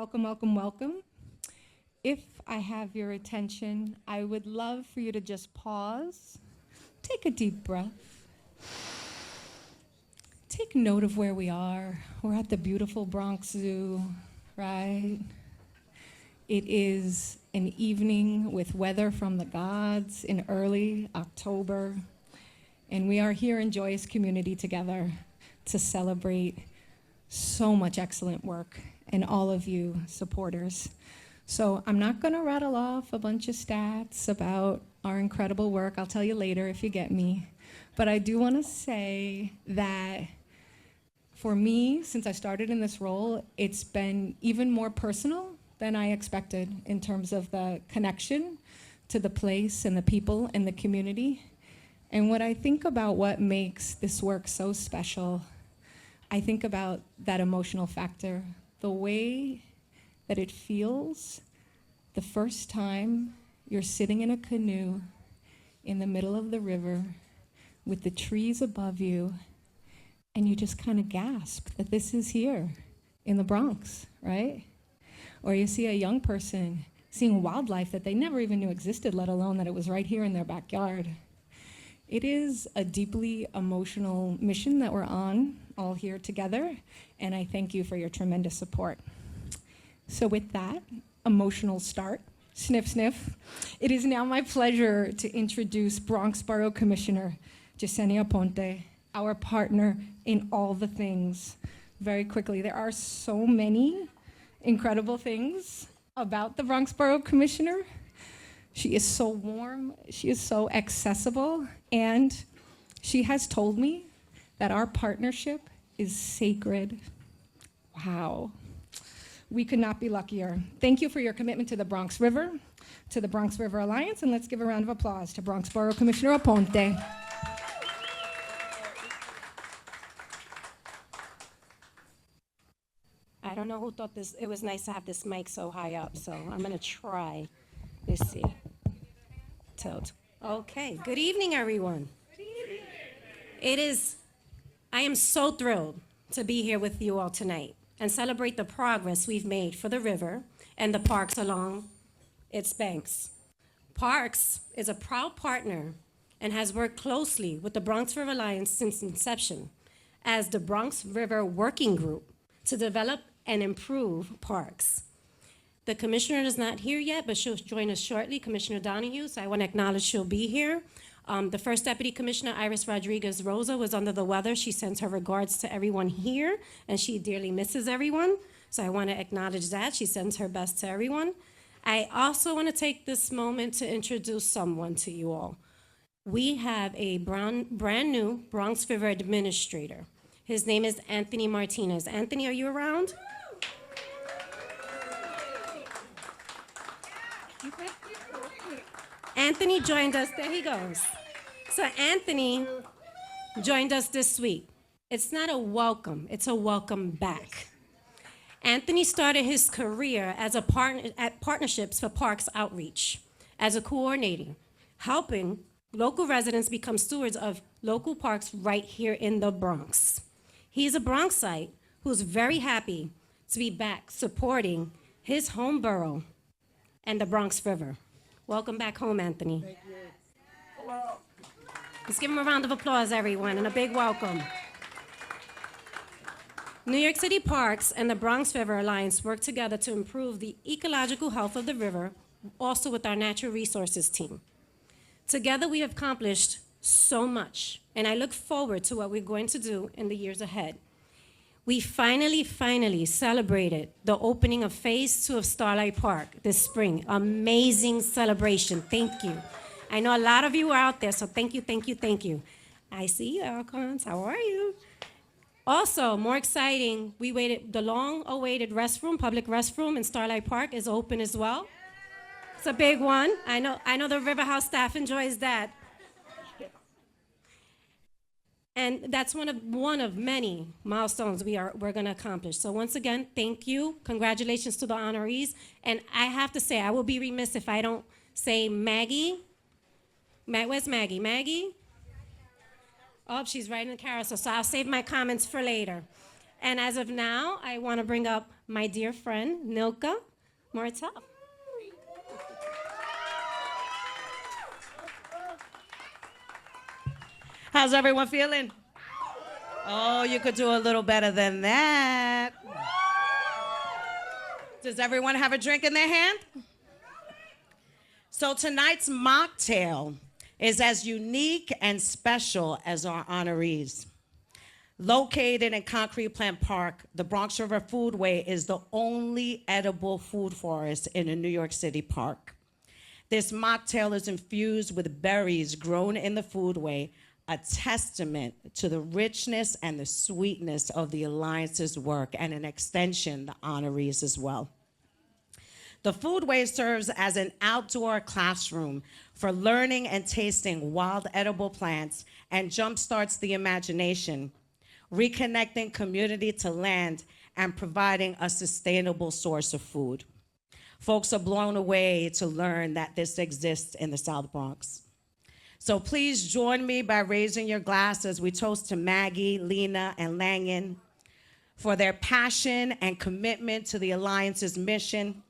welcome, welcome, welcome. If I have your attention, I would love for you to just pause, take a deep breath, take note of where we are. We're at the beautiful Bronx Zoo, right? It is an evening with weather from the gods in early October, and we are here in joyous community together to celebrate so much excellent work and all of you supporters. So I'm not gonna rattle off a bunch of stats about our incredible work. I'll tell you later if you get me. But I do wanna say that for me, since I started in this role, it's been even more personal than I expected in terms of the connection to the place and the people and the community. And when I think about what makes this work so special, I think about that emotional factor, the way that it feels the first time you're sitting in a canoe in the middle of the river with the trees above you, and you just kind of gasp that this is here in the Bronx, right? Or you see a young person seeing wildlife that they never even knew existed, let alone that it was right here in their backyard. It is a deeply emotional mission that we're on all here together, and I thank you for your tremendous support. So with that emotional start, sniff, sniff, it is now my pleasure to introduce Bronx Borough Commissioner Yesenia Ponte, our partner in all the things. Very quickly, there are so many incredible things about the Bronx Borough Commissioner. She is so warm, she is so accessible, and she has told me that our partnership is sacred. Wow. We could not be luckier. Thank you for your commitment to the Bronx River, to the Bronx River Alliance, and let's give a round of applause to Bronx Borough Commissioner Aponte. I don't know who thought it was nice to have this mic so high up, so I'm gonna try. Let's see. Tilt. Okay, good evening, everyone. I am so thrilled to be here with you all tonight and celebrate the progress we've made for the river and the parks along its banks. Parks is a proud partner and has worked closely with the Bronx River Alliance since inception as the Bronx River Working Group to develop and improve parks. The commissioner is not here yet, but she'll join us shortly, Commissioner Donahue, so I want to acknowledge she'll be here. The first Deputy Commissioner, Iris Rodriguez Rosa, was under the weather. She sends her regards to everyone here, and she dearly misses everyone, so I want to acknowledge that. She sends her best to everyone. I also want to take this moment to introduce someone to you all. We have a brand new Bronx River Administrator. His name is Anthony Martinez. Anthony, are you around? Anthony joined us, there he goes. So Anthony joined us this week. It's not a welcome, it's a welcome back. Anthony started his career as a partner at Partnerships for Parks Outreach as a coordinator, helping local residents become stewards of local parks right here in the Bronx. He's a Bronxite who's very happy to be back supporting his home borough and the Bronx River. Welcome back home, Anthony. Thank you. Hello. Let's give him a round of applause, everyone, and a big welcome. New York City Parks and the Bronx River Alliance work together to improve the ecological health of the river, also with our natural resources team. Together, we have accomplished so much, and I look forward to what we're going to do in the years ahead. We finally celebrated the opening of Phase 2 of Starlight Park this spring. Amazing celebration, thank you. I know a lot of you are out there, so thank you, thank you, thank you. I see you, Alcons, how are you? Also, more exciting, the long-awaited public restroom in Starlight Park is open as well. It's a big one. I know the River House staff enjoys that. And that's one of many milestones we're going to accomplish. So once again, thank you. Congratulations to the honorees. And I have to say, I will be remiss if I don't say Maggie. Where's Maggie? Maggie? Oh, she's right in the carousel, so I'll save my comments for later. And as of now, I want to bring up my dear friend, Nilka Martel. How's everyone feeling? Oh, you could do a little better than that. Does everyone have a drink in their hand? So tonight's mocktail is as unique and special as our honorees. Located in Concrete Plant Park, the Bronx River Foodway is the only edible food forest in a New York City park. This mocktail is infused with berries grown in the foodway, a testament to the richness and the sweetness of the Alliance's work, and an extension, the honorees as well. The foodway serves as an outdoor classroom for learning and tasting wild edible plants and jumpstarts the imagination, reconnecting community to land and providing a sustainable source of food. Folks are blown away to learn that this exists in the South Bronx. So please join me by raising your glass as we toast to Maggie, Lina, and Langan for their passion and commitment to the Alliance's mission,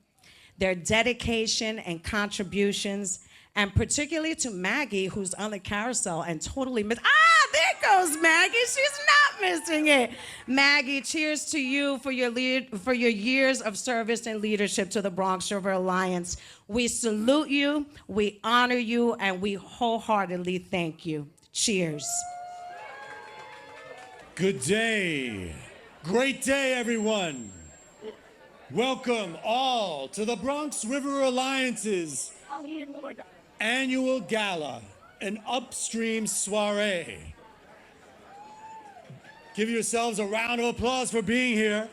their dedication and contributions, and particularly to Maggie, who's on the carousel and totally there goes Maggie. She's not missing it. Maggie, cheers to you for your years of service and leadership to the Bronx River Alliance. We salute you, we honor you, and we wholeheartedly thank you. Cheers. Good day. Great day, everyone. Welcome all to the Bronx River Alliance's annual gala, an Upstream Soiree. Give yourselves a round of applause for being here.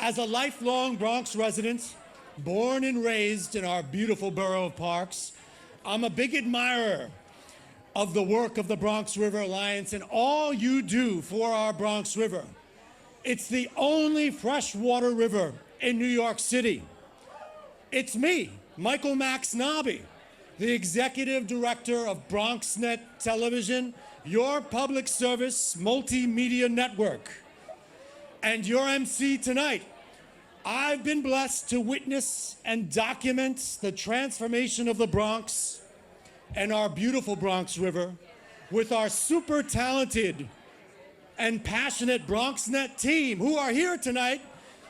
As a lifelong Bronx resident, born and raised in our beautiful borough of Parks, I'm a big admirer of the work of the Bronx River Alliance and all you do for our Bronx River. It's the only freshwater river in New York City. It's me, Michael Max Nobby, the executive director of BronxNet Television, your public service multimedia network. And your MC tonight. I've been blessed to witness and document the transformation of the Bronx and our beautiful Bronx River with our super talented and passionate BronxNet team who are here tonight,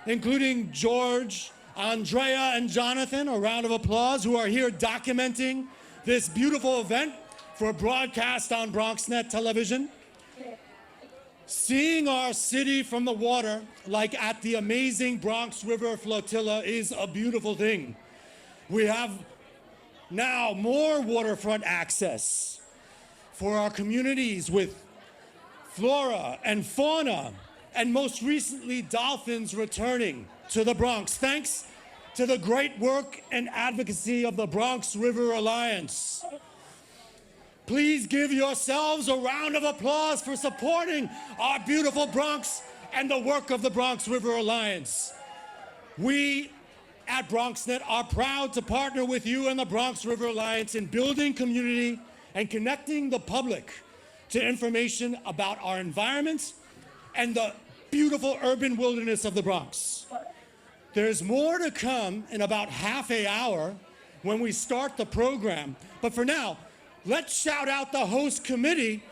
including George, Andrea, and Jonathan, a round of applause, who are here documenting this beautiful event for broadcast on BronxNet television. Seeing our city from the water, like at the amazing Bronx River Flotilla, is a beautiful thing. We have now more waterfront access for our communities with flora and fauna, and most recently, dolphins returning to the Bronx, thanks to the great work and advocacy of the Bronx River Alliance. Please give yourselves a round of applause for supporting our beautiful Bronx and the work of the Bronx River Alliance. We at BronxNet are proud to partner with you and the Bronx River Alliance in building community and connecting the public to information about our environment and the beautiful urban wilderness of the Bronx. There's more to come in about half an hour when we start the program. But for now, let's shout out the host committee.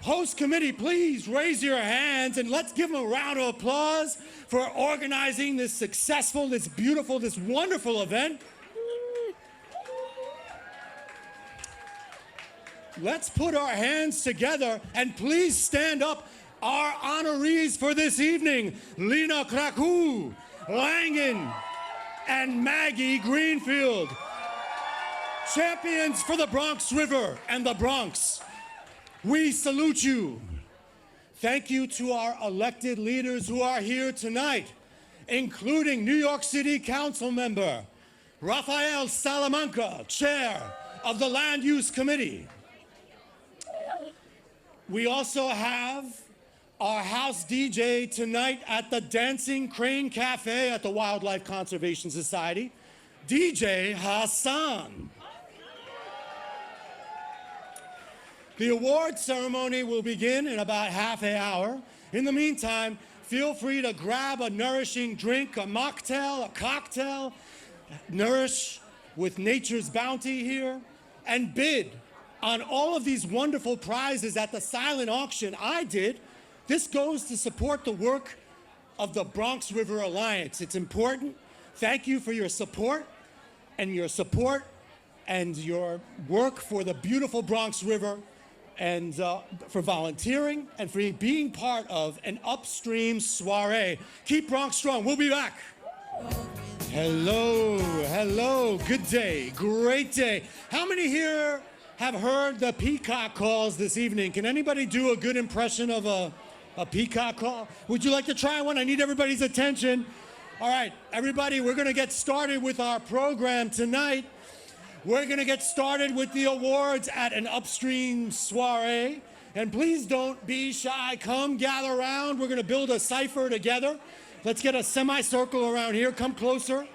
Host committee, please raise your hands and let's give them a round of applause for organizing this successful, this beautiful, this wonderful event. Let's put our hands together and please stand up. Our honorees for this evening, Lina Krakue, Langan, and Maggie Greenfield. Champions for the Bronx River and the Bronx. We salute you. Thank you to our elected leaders who are here tonight, including New York City Council member Rafael Salamanca, chair of the Land Use Committee. We also have our house DJ tonight at the Dancing Crane Cafe at the Wildlife Conservation Society, DJ Hassan. The award ceremony will begin in about half an hour. In the meantime, feel free to grab a nourishing drink, a mocktail, a cocktail, nourish with nature's bounty here, and bid on all of these wonderful prizes at the silent auction I did. This goes to support the work of the Bronx River Alliance. It's important. Thank you for your support and your work for the beautiful Bronx River, and for volunteering and for being part of an Upstream Soiree. Keep Bronx strong. We'll be back. Hello, good day, great day. How many here have heard the peacock calls this evening? Can anybody do a good impression of a peacock call? Would you like to try one? I need everybody's attention. All right, everybody, we're gonna get started with our program tonight. We're gonna get started with the awards at an Upstream Soiree. And please don't be shy, come gather around. We're gonna build a cipher together. Let's get a semicircle around here, come closer.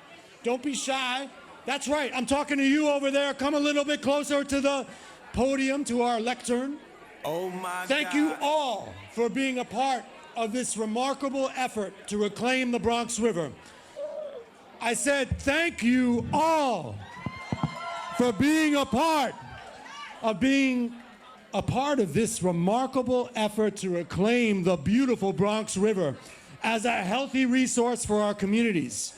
Don't be shy. That's right, I'm talking to you over there. Come a little bit closer to the podium, to our lectern. Oh my Thank you all for being a part of this remarkable effort to reclaim the Bronx River. I said thank you all for being a part of this remarkable effort to reclaim the beautiful Bronx River as a healthy resource for our communities.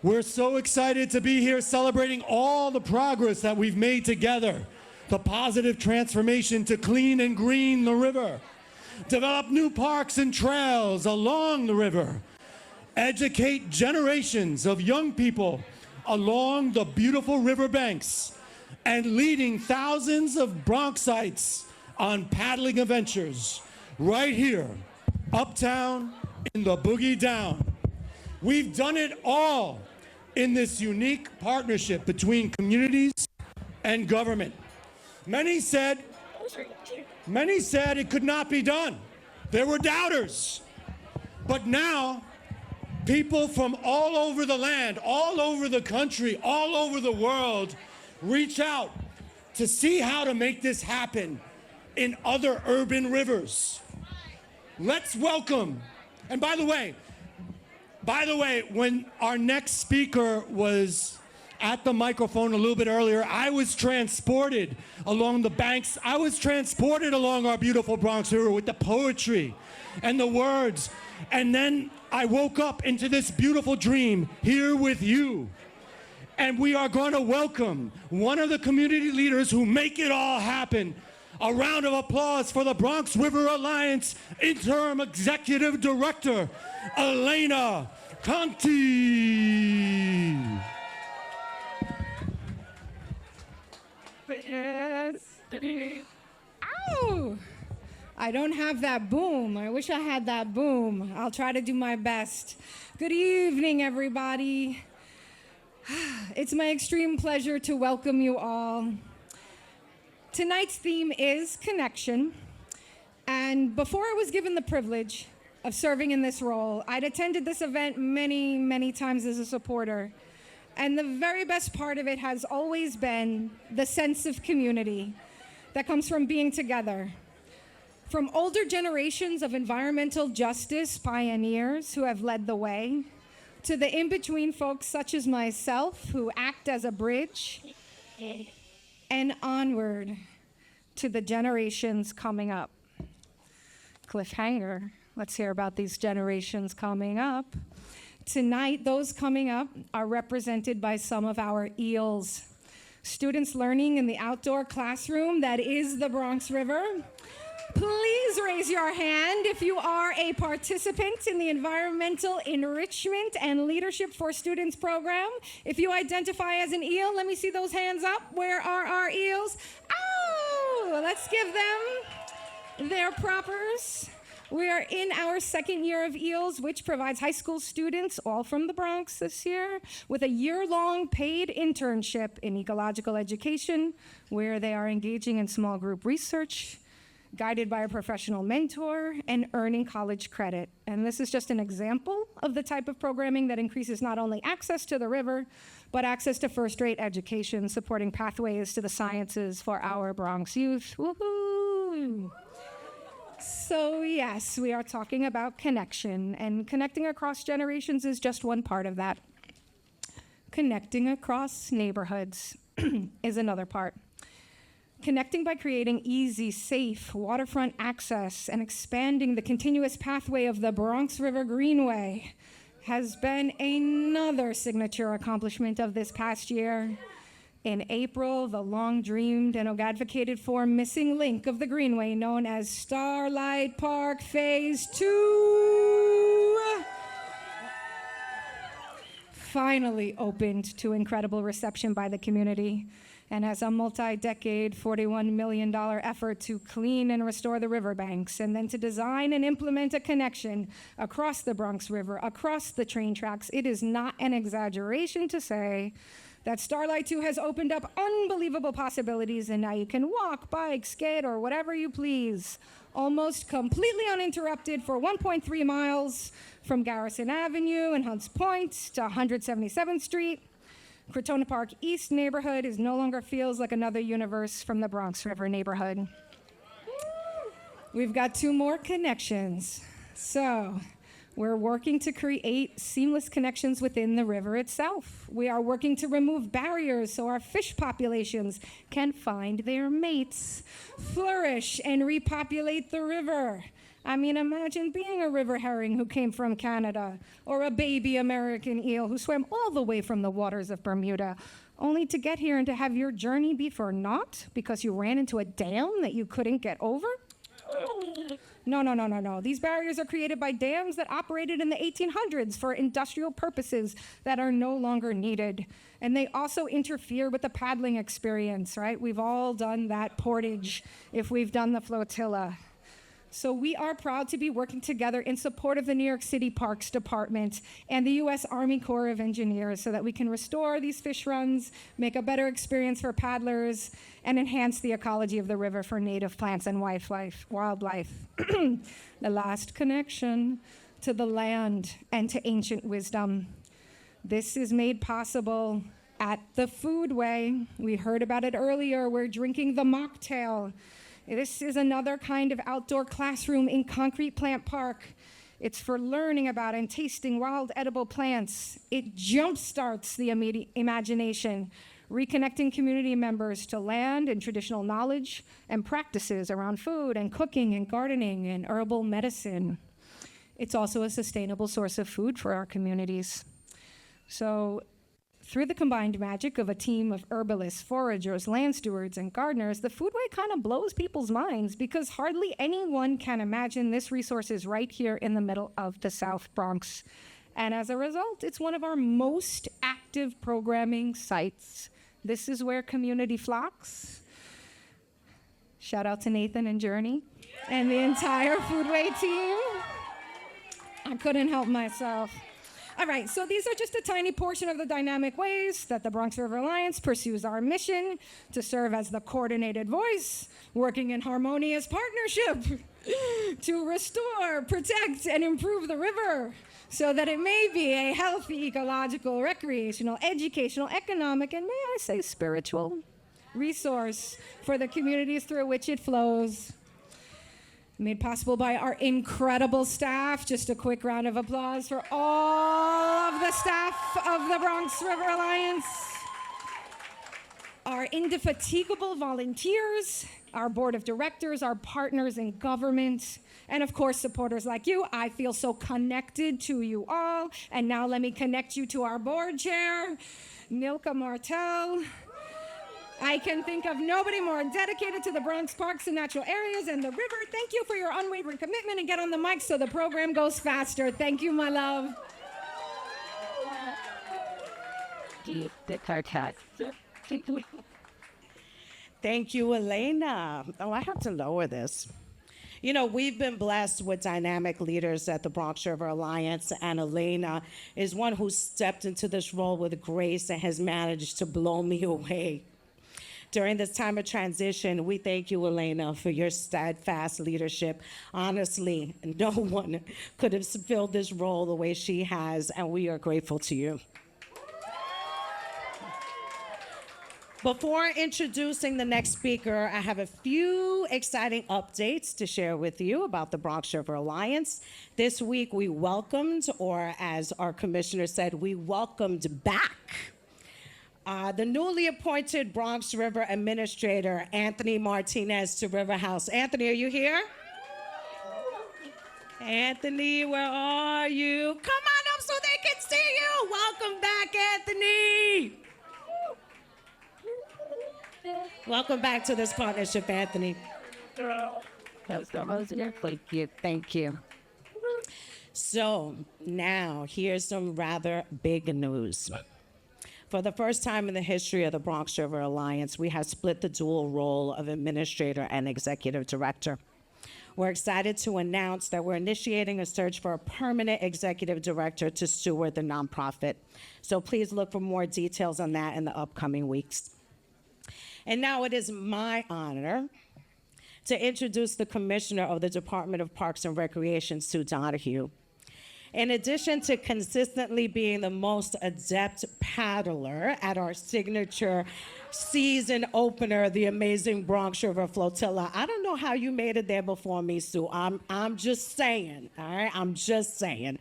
We're so excited to be here celebrating all the progress that we've made together, the positive transformation to clean and green the river, develop new parks and trails along the river, educate generations of young people along the beautiful riverbanks, and leading thousands of Bronxites on paddling adventures right here, uptown in the Boogie Down. We've done it all in this unique partnership between communities and government. Many said it could not be done. There were doubters. But now, people from all over the land, all over the country, all over the world reach out to see how to make this happen in other urban rivers. Let's welcome, and by the way, when our next speaker was at the microphone a little bit earlier, I was transported along the banks. I was transported along our beautiful Bronx River with the poetry and the words. And then I woke up into this beautiful dream here with you. And we are going to welcome one of the community leaders who make it all happen. A round of applause for the Bronx River Alliance Interim Executive Director, Lina Krakue. Ow! I don't have that boom. I wish I had that boom. I'll try to do my best. Good evening, everybody. It's my extreme pleasure to welcome you all. Tonight's theme is connection. And before I was given the privilege of serving in this role, I'd attended this event many, many times as a supporter. And the very best part of it has always been the sense of community that comes from being together. From older generations of environmental justice pioneers who have led the way, to the in-between folks such as myself who act as a bridge, and onward to the generations coming up. Cliffhanger, let's hear about these generations coming up. Tonight, those coming up are represented by some of our EELs, students learning in the outdoor classroom that is the Bronx River. Please raise your hand if you are a participant in the Environmental Enrichment and Leadership for Students program. If you identify as an EEL, let me see those hands up. Where are our EELs? Oh, let's give them their propers. We are in our second year of EELs, which provides high school students, all from the Bronx this year, with a year-long paid internship in ecological education, where they are engaging in small group research, guided by a professional mentor, and earning college credit. And this is just an example of the type of programming that increases not only access to the river, but access to first-rate education, supporting pathways to the sciences for our Bronx youth. Woohoo! So yes, we are talking about connection, and connecting across generations is just one part of that. Connecting across neighborhoods is another part. Connecting by creating easy, safe waterfront access and expanding the continuous pathway of the Bronx River Greenway has been another signature accomplishment of this past year. In April, the long-dreamed and advocated for missing link of the Greenway, known as Starlight Park Phase 2, finally opened to incredible reception by the community, and as a multi-decade, $41 million effort to clean and restore the riverbanks, and then to design and implement a connection across the Bronx River, across the train tracks. It is not an exaggeration to say that Starlight 2 has opened up unbelievable possibilities, and now you can walk, bike, skate, or whatever you please, almost completely uninterrupted for 1.3 miles from Garrison Avenue and Hunts Point to 177th Street. Crotona Park East neighborhood no longer feels like another universe from the Bronx River neighborhood. We've got 2 more connections. So we're working to create seamless connections within the river itself. We are working to remove barriers so our fish populations can find their mates, flourish, and repopulate the river. I mean, imagine being a river herring who came from Canada, or a baby American eel who swam all the way from the waters of Bermuda, only to get here and to have your journey be for naught because you ran into a dam that you couldn't get over? No. These barriers are created by dams that operated in the 1800s for industrial purposes that are no longer needed. And they also interfere with the paddling experience, right? We've all done that portage if we've done the flotilla. So we are proud to be working together in support of the New York City Parks Department and the U.S. Army Corps of Engineers so that we can restore these fish runs, make a better experience for paddlers, and enhance the ecology of the river for native plants and wildlife. The last connection to the land and to ancient wisdom. This is made possible at the Foodway. We heard about it earlier. We're drinking the mocktail. This is another kind of outdoor classroom in Concrete Plant Park. It's for learning about and tasting wild edible plants. It jumpstarts the imagination, reconnecting community members to land and traditional knowledge and practices around food and cooking and gardening and herbal medicine. It's also a sustainable source of food for our communities. So, through the combined magic of a team of herbalists, foragers, land stewards, and gardeners, the Foodway kind of blows people's minds because hardly anyone can imagine this resource is right here in the middle of the South Bronx. And as a result, it's one of our most active programming sites. This is where community flocks. Shout out to Nathan and Journey and the entire Foodway team. I couldn't help myself. All right, so these are just a tiny portion of the dynamic ways that the Bronx River Alliance pursues our mission to serve as the coordinated voice, working in harmonious partnership to restore, protect, and improve the river so that it may be a healthy, ecological, recreational, educational, economic, and may I say spiritual resource for the communities through which it flows. Made possible by our incredible staff. Just a quick round of applause for all of the staff of the Bronx River Alliance. Our indefatigable volunteers, our board of directors, our partners in government, and of course, supporters like you. I feel so connected to you all. And now let me connect you to our board chair, Nilka Martel. I can think of nobody more dedicated to the Bronx parks and natural areas and the river. Thank you for your unwavering commitment, and get on the mic so the program goes faster. Thank you, my love. Thank you, Elena. Oh, I have to lower this. You know, we've been blessed with dynamic leaders at the Bronx River Alliance, and Elena is one who stepped into this role with grace and has managed to blow me away. During this time of transition, we thank you, Elena, for your steadfast leadership. Honestly, no one could have filled this role the way she has, and we are grateful to you. Before introducing the next speaker, I have a few exciting updates to share with you about the Bronx River Alliance. This week, we welcomed, or as our commissioner said, we welcomed back the newly appointed Bronx River Administrator, Anthony Martinez, to River House. Anthony, are you here? Anthony, where are you? Come on up so they can see you. Welcome back, Anthony. Welcome back to this partnership, Anthony. Thank you. Thank you. So now here's some rather big news. For the first time in the history of the Bronx River Alliance, we have split the dual role of administrator and executive director. We're excited to announce that we're initiating a search for a permanent executive director to steward the nonprofit. So please look for more details on that in the upcoming weeks. And now it is my honor to introduce the Commissioner of the Department of Parks and Recreation, Sue Donahue. In addition to consistently being the most adept paddler at our signature season opener, the amazing Bronx River Flotilla, I don't know how you made it there before me, Sue. I'm just saying, all right? I'm just saying.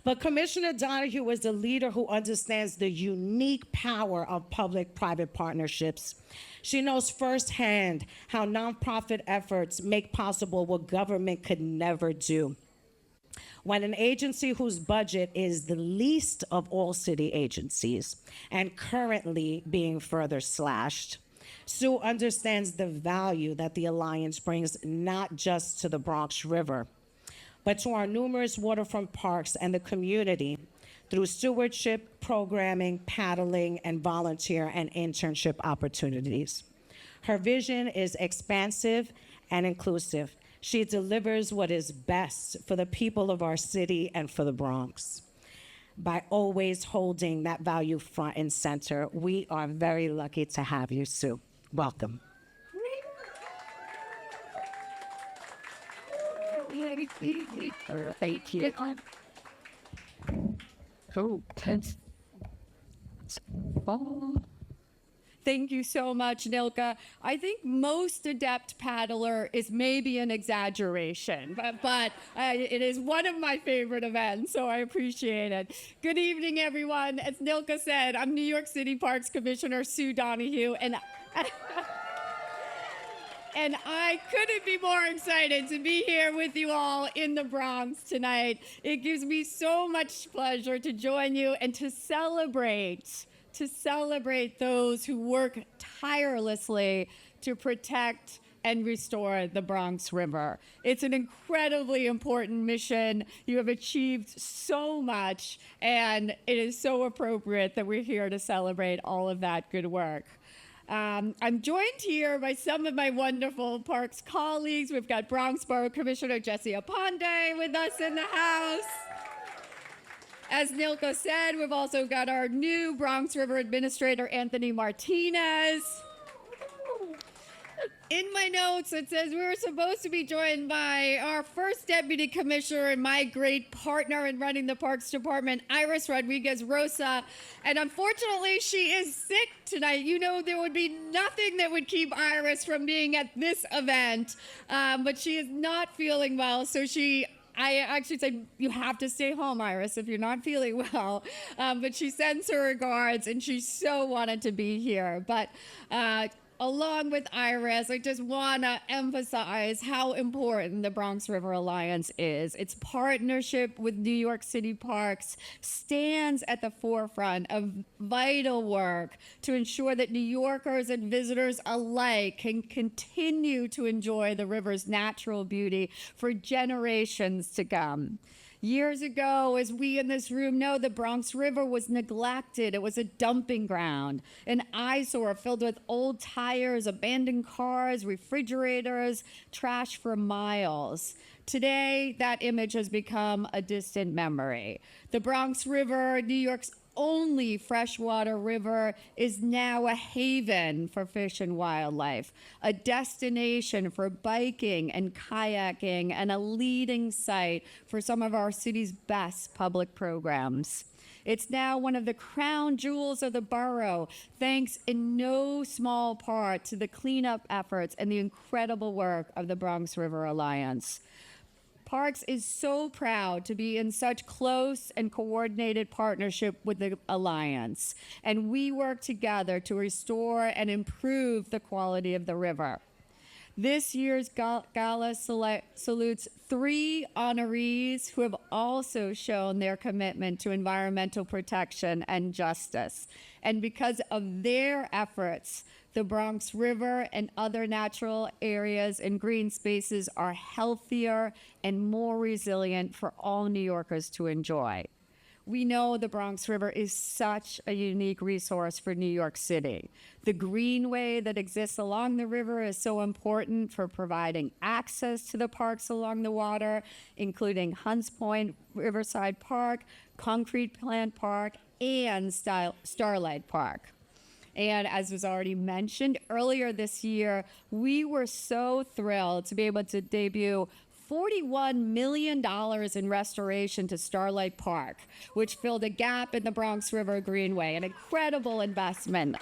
But Commissioner Donahue is a leader who understands the unique power of public-private partnerships. She knows firsthand how nonprofit efforts make possible what government could never do. When an agency whose budget is the least of all city agencies and currently being further slashed, Sue understands the value that the Alliance brings not just to the Bronx River, but to our numerous waterfront parks and the community through stewardship, programming, paddling, and volunteer and internship opportunities. Her vision is expansive and inclusive. She delivers what is best for the people of our city and for the Bronx. By always holding that value front and center, we are very lucky to have you, Sue. Welcome. Thank you. Oh, tense. Thank you so much, Nilka. I think most adept paddler is maybe an exaggeration, but it is one of my favorite events, so I appreciate it. Good evening, everyone. As Nilka said, I'm New York City Parks Commissioner Sue Donahue, and I couldn't be more excited to be here with you all in the Bronx tonight. It gives me so much pleasure to join you and to celebrate those who work tirelessly to protect and restore the Bronx River. It's an incredibly important mission. You have achieved so much, and it is so appropriate that we're here to celebrate all of that good work. I'm joined here by some of my wonderful parks colleagues. We've got Bronx Borough Commissioner Jesse Aponte with us in the house. As Nilka said, we've also got our new Bronx River Administrator, Anthony Martinez. In my notes, it says we were supposed to be joined by our first Deputy Commissioner and my great partner in running the Parks Department, Iris Rodriguez-Rosa. And unfortunately, she is sick tonight. You know, there would be nothing that would keep Iris from being at this event. But she is not feeling well, so I actually said, you have to stay home, Iris, if you're not feeling well. But she sends her regards, and she so wanted to be here. But along with Iris, I just want to emphasize how important the Bronx River Alliance is. Its partnership with New York City Parks stands at the forefront of vital work to ensure that New Yorkers and visitors alike can continue to enjoy the river's natural beauty for generations to come. Years ago, as we in this room know, the Bronx River was neglected. It was a dumping ground, an eyesore filled with old tires, abandoned cars, refrigerators, trash for miles. Today, that image has become a distant memory. The Bronx River, New York's only freshwater river is now a haven for fish and wildlife, a destination for biking and kayaking, and a leading site for some of our city's best public programs. It's now one of the crown jewels of the borough, thanks in no small part to the cleanup efforts and the incredible work of the Bronx River Alliance. Parks is so proud to be in such close and coordinated partnership with the Alliance, and we work together to restore and improve the quality of the river. This year's Gala salutes 3 honorees who have also shown their commitment to environmental protection and justice. And because of their efforts, the Bronx River and other natural areas and green spaces are healthier and more resilient for all New Yorkers to enjoy. We know the Bronx River is such a unique resource for New York City. The greenway that exists along the river is so important for providing access to the parks along the water, including Hunts Point, Riverside Park, Concrete Plant Park, and Starlight Park. And as was already mentioned earlier this year, we were so thrilled to be able to debut $41 million in restoration to Starlight Park, which filled a gap in the Bronx River Greenway, an incredible investment.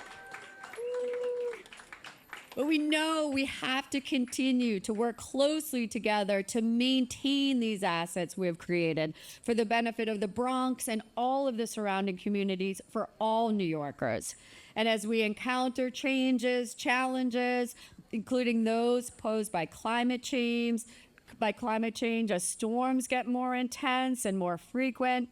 But we know we have to continue to work closely together to maintain these assets we have created for the benefit of the Bronx and all of the surrounding communities for all New Yorkers. And as we encounter challenges, including those posed by climate change, as storms get more intense and more frequent,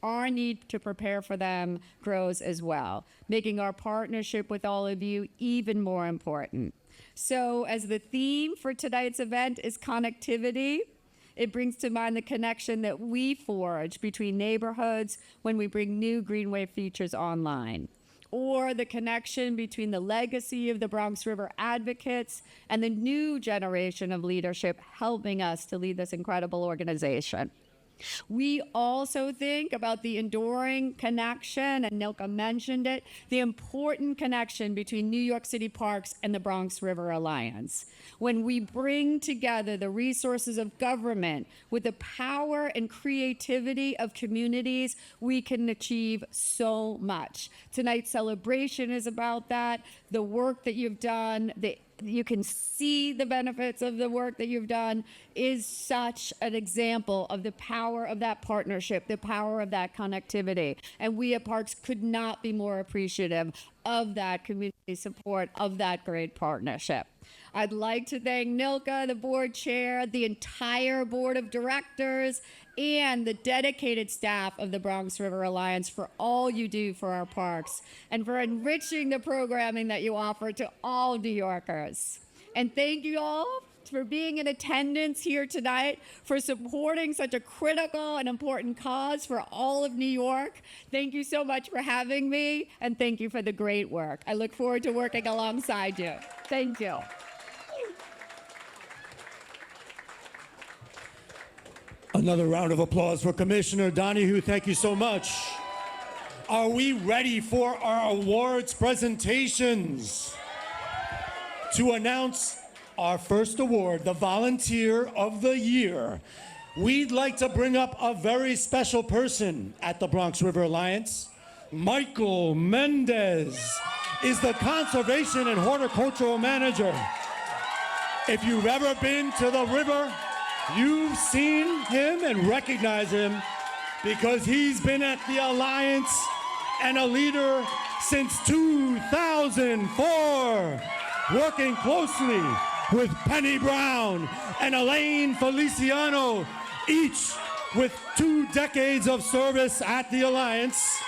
our need to prepare for them grows as well, making our partnership with all of you even more important. So as the theme for tonight's event is connectivity, it brings to mind the connection that we forge between neighborhoods when we bring new Greenway features online, or the connection between the legacy of the Bronx River advocates and the new generation of leadership helping us to lead this incredible organization. We also think about the enduring connection, and Nilka mentioned it, the important connection between New York City Parks and the Bronx River Alliance. When we bring together the resources of government with the power and creativity of communities, we can achieve so much. Tonight's celebration is about that. The work that you've done, you can see the benefits of the work that you've done is such an example of the power of that partnership, the power of that connectivity. And we at Parks could not be more appreciative of that community support, of that great partnership. I'd like to thank Nilka, the board chair, the entire board of directors, and the dedicated staff of the Bronx River Alliance for all you do for our parks and for enriching the programming that you offer to all New Yorkers. And thank you all for being in attendance here tonight, for supporting such a critical and important cause for all of New York. Thank you so much for having me, and thank you for the great work. I look forward to working alongside you. Thank you. Another round of applause for Commissioner Donahue. Thank you so much. Are we ready for our awards presentations? To announce our first award, the Volunteer of the Year, we'd like to bring up a very special person at the Bronx River Alliance. Michael Mendez is the Conservation and Horticultural Manager. If you've ever been to the river, you've seen him and recognize him because he's been at the Alliance and a leader since 2004, working closely with Penny Brown and Elaine Feliciano, each with 2 decades of service at the Alliance.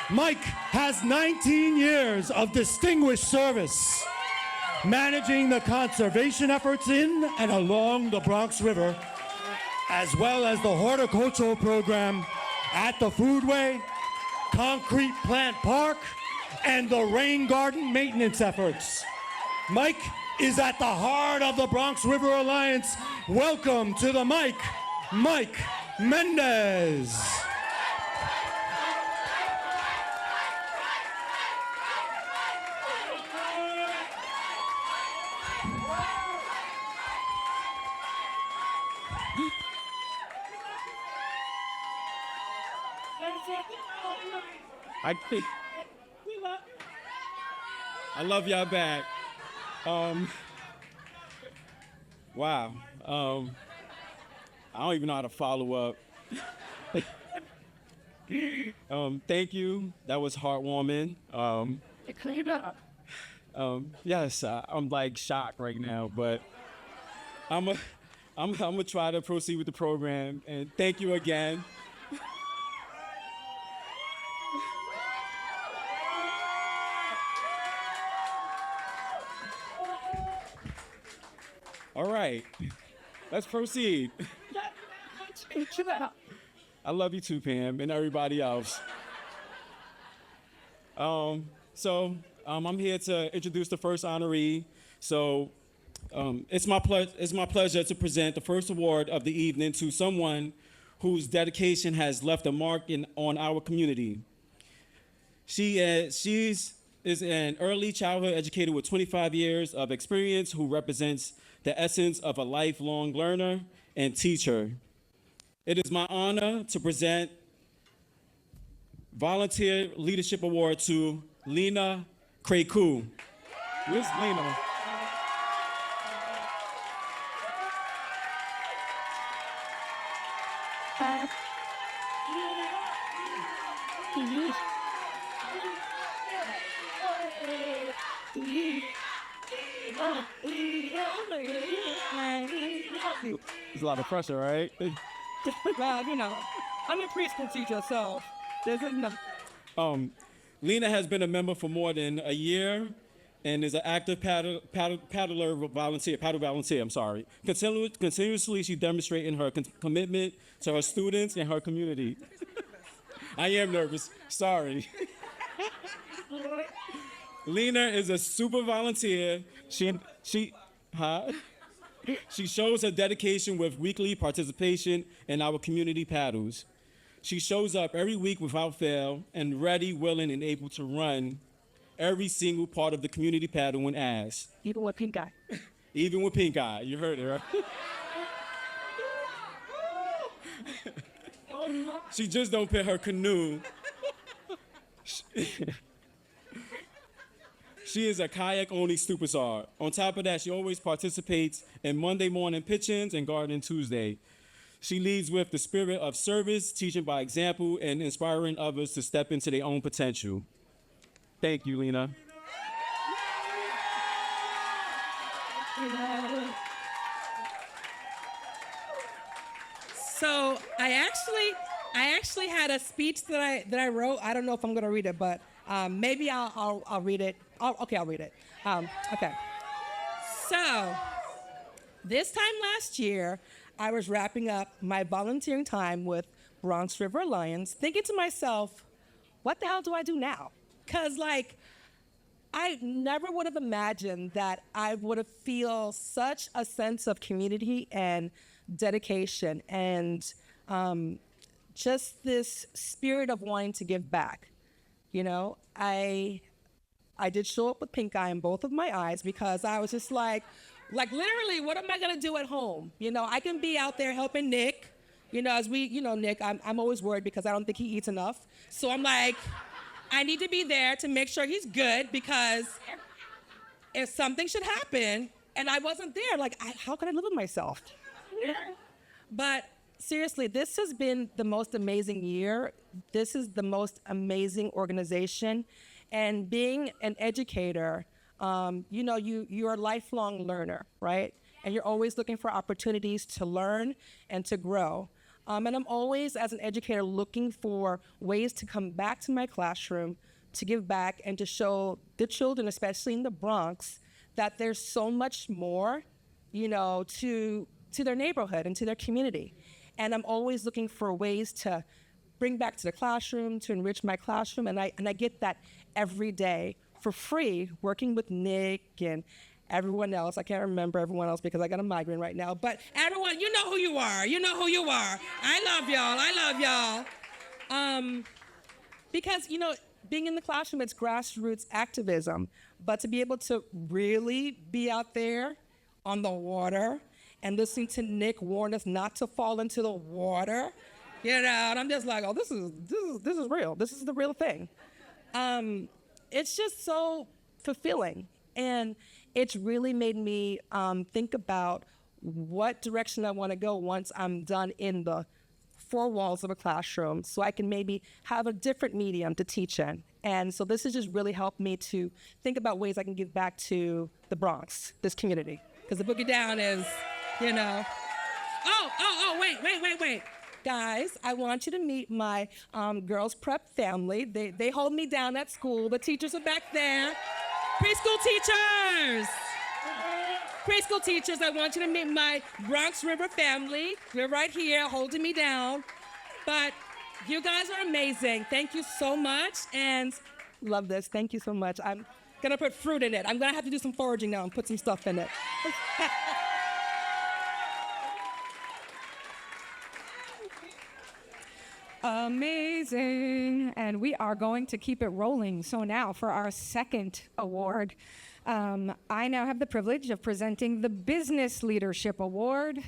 Mike has 19 years of distinguished service, managing the conservation efforts in and along the Bronx River, as well as the horticultural program at the Foodway, Concrete Plant Park, and the rain garden maintenance efforts. Mike is at the heart of the Bronx River Alliance. Welcome to the mic, Mike Mendez. I love y'all back. Wow. I don't even know how to follow up. Thank you. That was heartwarming. Yes, I'm like shocked right now, but I'm gonna try to proceed with the program. And thank you again. All right, let's proceed. I love you too, Pam, and everybody else. I'm here to introduce the first honoree. So it's my pleasure to present the first award of the evening to someone whose dedication has left a mark on our community. She is an early childhood educator with 25 years of experience who represents the essence of a lifelong learner and teacher. It is my honor to present Volunteer Leadership Award to Lina Krakue. Where's Lina? It's a lot of pressure, right? Well, I'm a preschool teacher, so there's enough. Lina has been a member for more than a year and is an active paddle volunteer. Continuously, she demonstrating her commitment to her students and her community. I am nervous. Sorry. Lina is a super volunteer. She shows her dedication with weekly participation in our community paddles. She shows up every week without fail and ready, willing, and able to run every single part of the community paddle when asked. Even with pink eye. Even with pink eye. You heard it, right? She just don't pit her canoe. She is a kayak-only superstar. On top of that, she always participates in Monday morning pitch-ins and Garden Tuesday. She leads with the spirit of service, teaching by example, and inspiring others to step into their own potential. Thank you, Lina. So I actually had a speech that I wrote. I don't know if I'm gonna read it, but maybe I'll read it. Okay, I'll read it. Okay. So this time last year, I was wrapping up my volunteering time with Bronx River Alliance, thinking to myself, what the hell do I do now? Because, I never would have imagined that I would have feel such a sense of community and dedication and just this spirit of wanting to give back. I did show up with pink eye in both of my eyes because I was just like literally, what am I gonna do at home? I can be out there helping Nick. As we, Nick, I'm always worried because I don't think he eats enough. So I'm like, I need to be there to make sure he's good because if something should happen and I wasn't there, how can I live with myself? But seriously, this has been the most amazing year. This is the most amazing organization. And being an educator, you're a lifelong learner, right? And you're always looking for opportunities to learn and to grow. And I'm always, as an educator, looking for ways to come back to my classroom, to give back, and to show the children, especially in the Bronx, that there's so much more, to their neighborhood and to their community. And I'm always looking for ways to bring back to the classroom, to enrich my classroom, and I get that every day for free, working with Nick and everyone else. I can't remember everyone else because I got a migraine right now. But everyone, you know who you are. You know who you are. I love y'all. Because, being in the classroom, it's grassroots activism. But to be able to really be out there on the water and listening to Nick warn us not to fall into the water, And I'm just like, oh, this is real. This is the real thing. It's just so fulfilling, and it's really made me think about what direction I want to go once I'm done in the four walls of a classroom, so I can maybe have a different medium to teach in. And so this has just really helped me to think about ways I can give back to the Bronx, this community. Because the Boogie Down is, wait. Guys, I want you to meet my girls prep family. They hold me down at school. The teachers are back there. Preschool teachers, I want you to meet my Bronx River family. They're right here holding me down. But you guys are amazing. Thank you so much, and love this. Thank you so much. I'm gonna put fruit in it. I'm gonna have to do some foraging now and put some stuff in it. Amazing. And we are going to keep it rolling. So now for our second award, I now have the privilege of presenting the Business Leadership Award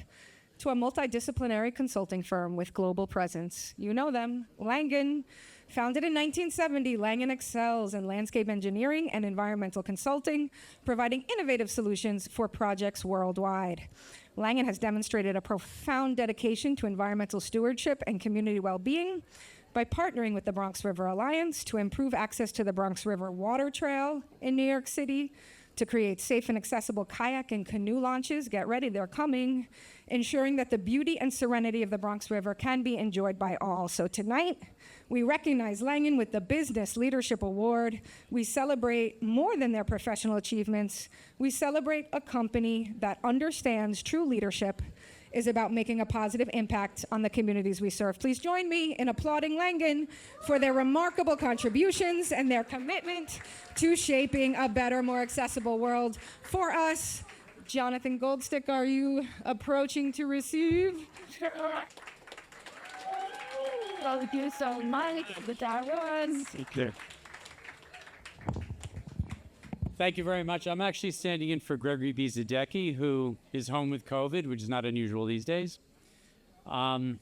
to a multidisciplinary consulting firm with global presence. You know them, Langan. Founded in 1970, Langan excels in landscape engineering and environmental consulting, providing innovative solutions for projects worldwide. Langan has demonstrated a profound dedication to environmental stewardship and community well-being by partnering with the Bronx River Alliance to improve access to the Bronx River Water Trail in New York City, to create safe and accessible kayak and canoe launches. Get ready, they're coming. Ensuring that the beauty and serenity of the Bronx River can be enjoyed by all. So tonight, we recognize Langan with the Business Leadership Award. We celebrate more than their professional achievements. We celebrate a company that understands true leadership is about making a positive impact on the communities we serve. Please join me in applauding Langan for their remarkable contributions and their commitment to shaping a better, more accessible world for us. Jonathan Goldstick, are you approaching to receive? Thank you so much. Thank you very much. I'm actually standing in for Gregory B. Zadecki, who is home with COVID, which is not unusual these days. I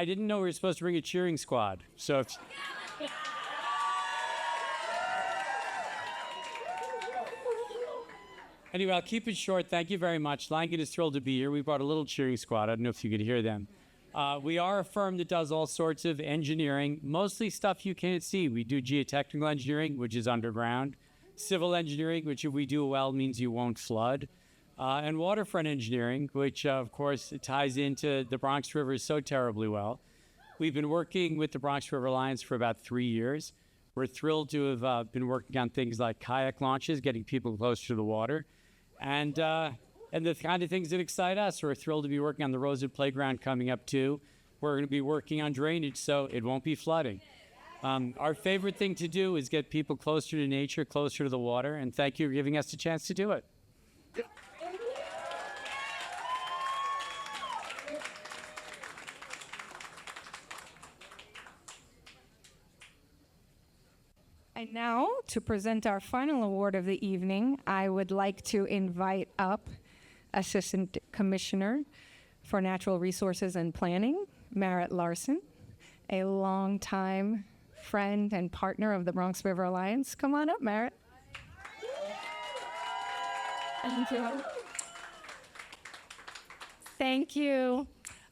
didn't know we were supposed to bring a cheering squad. So if... Anyway, I'll keep it short. Thank you very much. Langan is thrilled to be here. We brought a little cheering squad. I don't know if you could hear them. We are a firm that does all sorts of engineering, mostly stuff you can't see. We do geotechnical engineering, which is underground, civil engineering, which if we do well means you won't flood, and waterfront engineering, which of course ties into the Bronx River so terribly well. We've been working with the Bronx River Alliance for about 3 years. We're thrilled to have been working on things like kayak launches, getting people closer to the water, and the kind of things that excite us. We're thrilled to be working on the Rosewood Playground coming up too. We're going to be working on drainage so it won't be flooding. Our favorite thing to do is get people closer to nature, closer to the water, and thank you for giving us a chance to do it. And now, to present our final award of the evening, I would like to invite up Assistant Commissioner for Natural Resources and Planning, Merritt Larson, a longtime friend and partner of the Bronx River Alliance. Come on up, Merritt. Thank you. Thank you.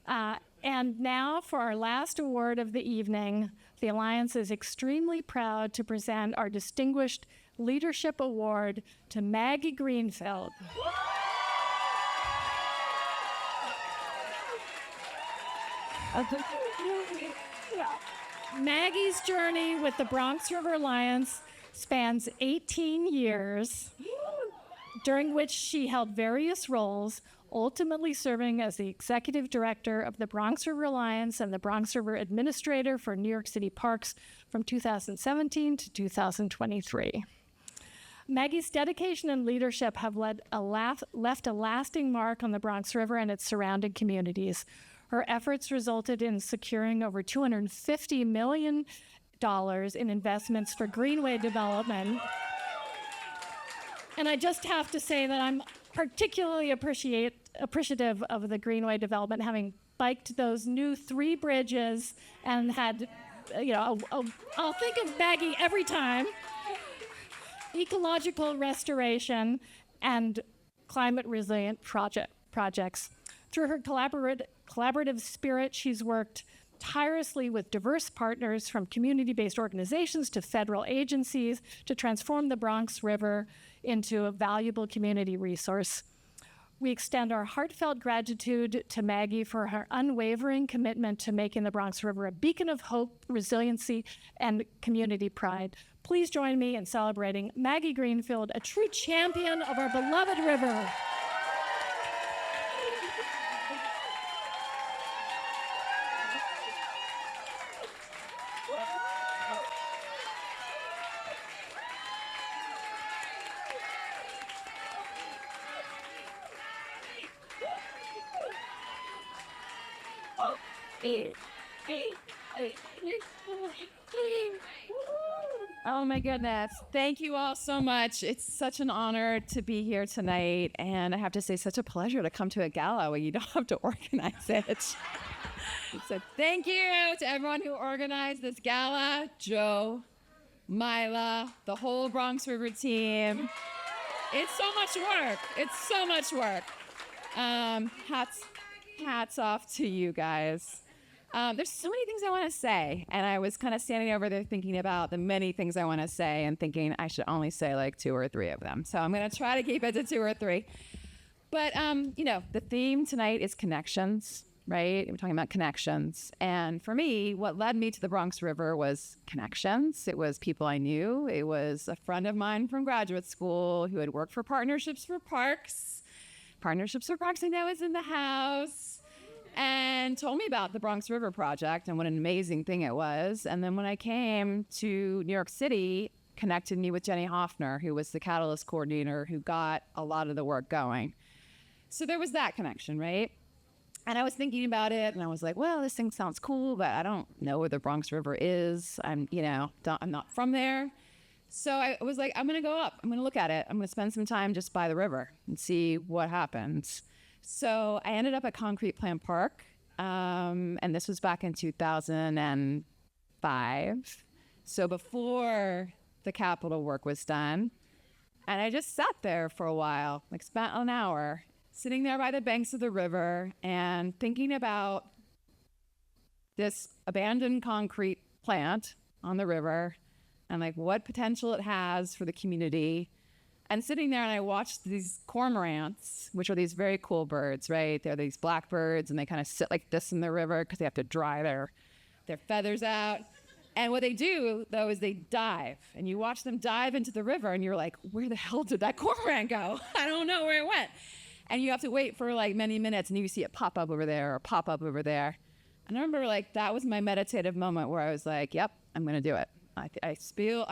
And now for our last award of the evening, the Alliance is extremely proud to present our Distinguished Leadership Award to Maggie Greenfield. Maggie's journey with the Bronx River Alliance spans 18 years, during which she held various roles, ultimately serving as the executive director of the Bronx River Alliance and the Bronx River Administrator for New York City Parks from 2017 to 2023. Maggie's dedication and leadership have left a lasting mark on the Bronx River and its surrounding communities. Her efforts resulted in securing over $250 million in investments for greenway development. And I just have to say that I'm particularly appreciate appreciative of the Greenway development, having biked those new 3 bridges and had, I'll think of Maggie every time. Ecological restoration and climate resilient projects. Through her collaborative spirit, she's worked tirelessly with diverse partners from community-based organizations to federal agencies to transform the Bronx River into a valuable community resource. We extend our heartfelt gratitude to Maggie for her unwavering commitment to making the Bronx River a beacon of hope, resiliency, and community pride. Please join me in celebrating Maggie Greenfield, a true champion of our beloved river. Oh my goodness. Thank you all so much. It's such an honor to be here tonight. And I have to say, such a pleasure to come to a gala where you don't have to organize it. So thank you to everyone who organized this gala, Joe, Mila, the whole Bronx River team. It's so much work. It's so much work. Hats off to you guys. There's so many things I want to say, and I was kind of standing over there thinking about the many things I want to say and thinking I should only say like 2 or 3 of them. So I'm going to try to keep it to 2 or 3. But, the theme tonight is connections, right? We're talking about connections. And for me, what led me to the Bronx River was connections. It was people I knew. It was a friend of mine from graduate school who had worked for Partnerships for Parks. Partnerships for Parks, I know, is in the house. And told me about the Bronx River Project and what an amazing thing it was. And then when I came to New York City, connected me with Jenny Hoffner, who was the Catalyst coordinator who got a lot of the work going. So there was that connection, right? And I was thinking about it, and I was like, well, this thing sounds cool, but I don't know where the Bronx River is. I'm not from there. So I was like, I'm going to go up. I'm going to look at it. I'm going to spend some time just by the river and see what happens. So I ended up at Concrete Plant Park, and this was back in 2005. So before the capital work was done. And I just sat there for a while, like spent an hour, sitting there by the banks of the river and thinking about this abandoned concrete plant on the river and like what potential it has for the community. And sitting there, and I watched these cormorants, which are these very cool birds, right? They're these black birds, and they kind of sit like this in the river because they have to dry their feathers out. And what they do, though, is they dive. And you watch them dive into the river, and you're like, where the hell did that cormorant go? I don't know where it went. And you have to wait for like many minutes, and you see it pop up over there or pop up over there. And I remember like that was my meditative moment where I was like, yep, I'm going to do it. I feel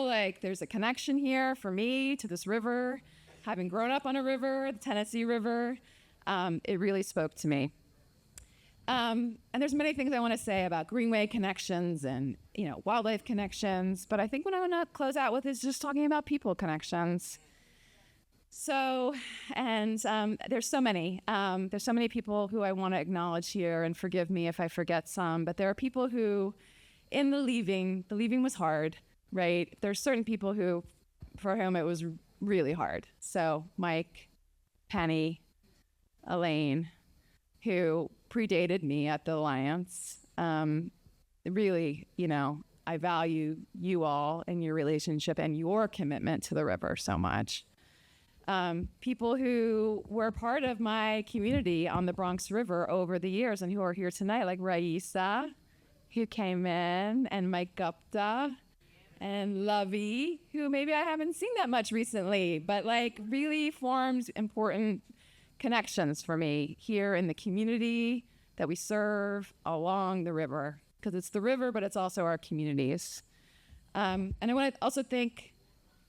like there's a connection here for me to this river. Having grown up on a river, the Tennessee River, it really spoke to me. And there's many things I want to say about greenway connections and wildlife connections, but I think what I want to close out with is just talking about people connections. So, and there's so many people who I want to acknowledge here, and forgive me if I forget some, but there are people who in the leaving was hard, right? There's certain people for whom it was really hard. So Mike, Penny, Elaine, who predated me at the Alliance. Really, I value you all and your relationship and your commitment to the river so much. People who were part of my community on the Bronx River over the years and who are here tonight, like Raisa, who came in, and Mike Gupta, and Lovey, who maybe I haven't seen that much recently, but like really formed important connections for me here in the community that we serve along the river, because it's the river, but it's also our communities. And I want to also thank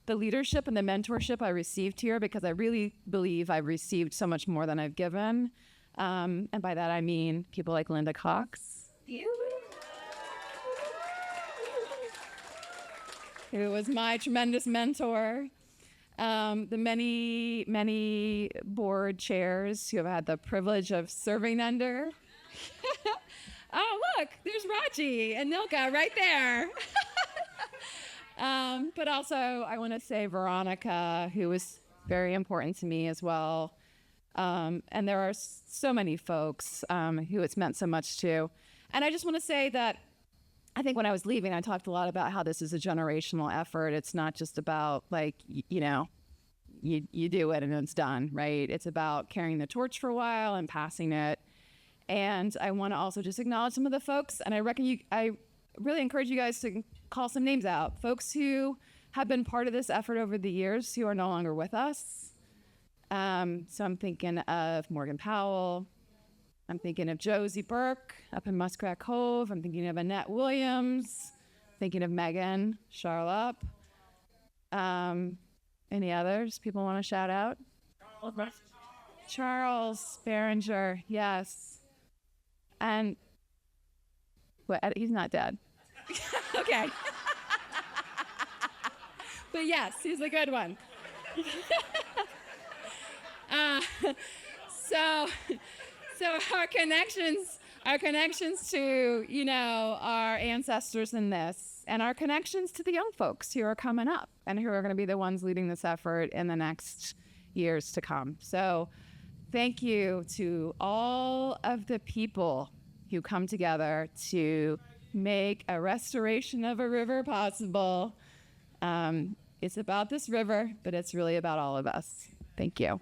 the leadership and the mentorship I received here, because I really believe I've received so much more than I've given. And by that I mean people like Linda Cox, who was my tremendous mentor. the many board chairs who have had the privilege of serving under. Oh, look, there's Raji and Nilka right there. But also, I want to say Veronica, who was very important to me as well. And there are so many folks who it's meant so much to. And I just want to say that I think when I was leaving, I talked a lot about how this is a generational effort. It's not just about you do it and it's done, right? It's about carrying the torch for a while and passing it. And I want to also just acknowledge some of the folks, and I really encourage you guys to call some names out. Folks who have been part of this effort over the years who are no longer with us. So I'm thinking of Morgan Powell. I'm thinking of Josie Burke up in Muskrat Cove. I'm thinking of Annette Williams. Thinking of Megan Charlotte. Any others people want to shout out? Charles Berenger, yes. And he's not dead. Okay. But yes, he's a good one. So our connections to, our ancestors in this, and our connections to the young folks who are coming up and who are going to be the ones leading this effort in the next years to come. So thank you to all of the people who come together to make a restoration of a river possible. It's about this river, but it's really about all of us. Thank you.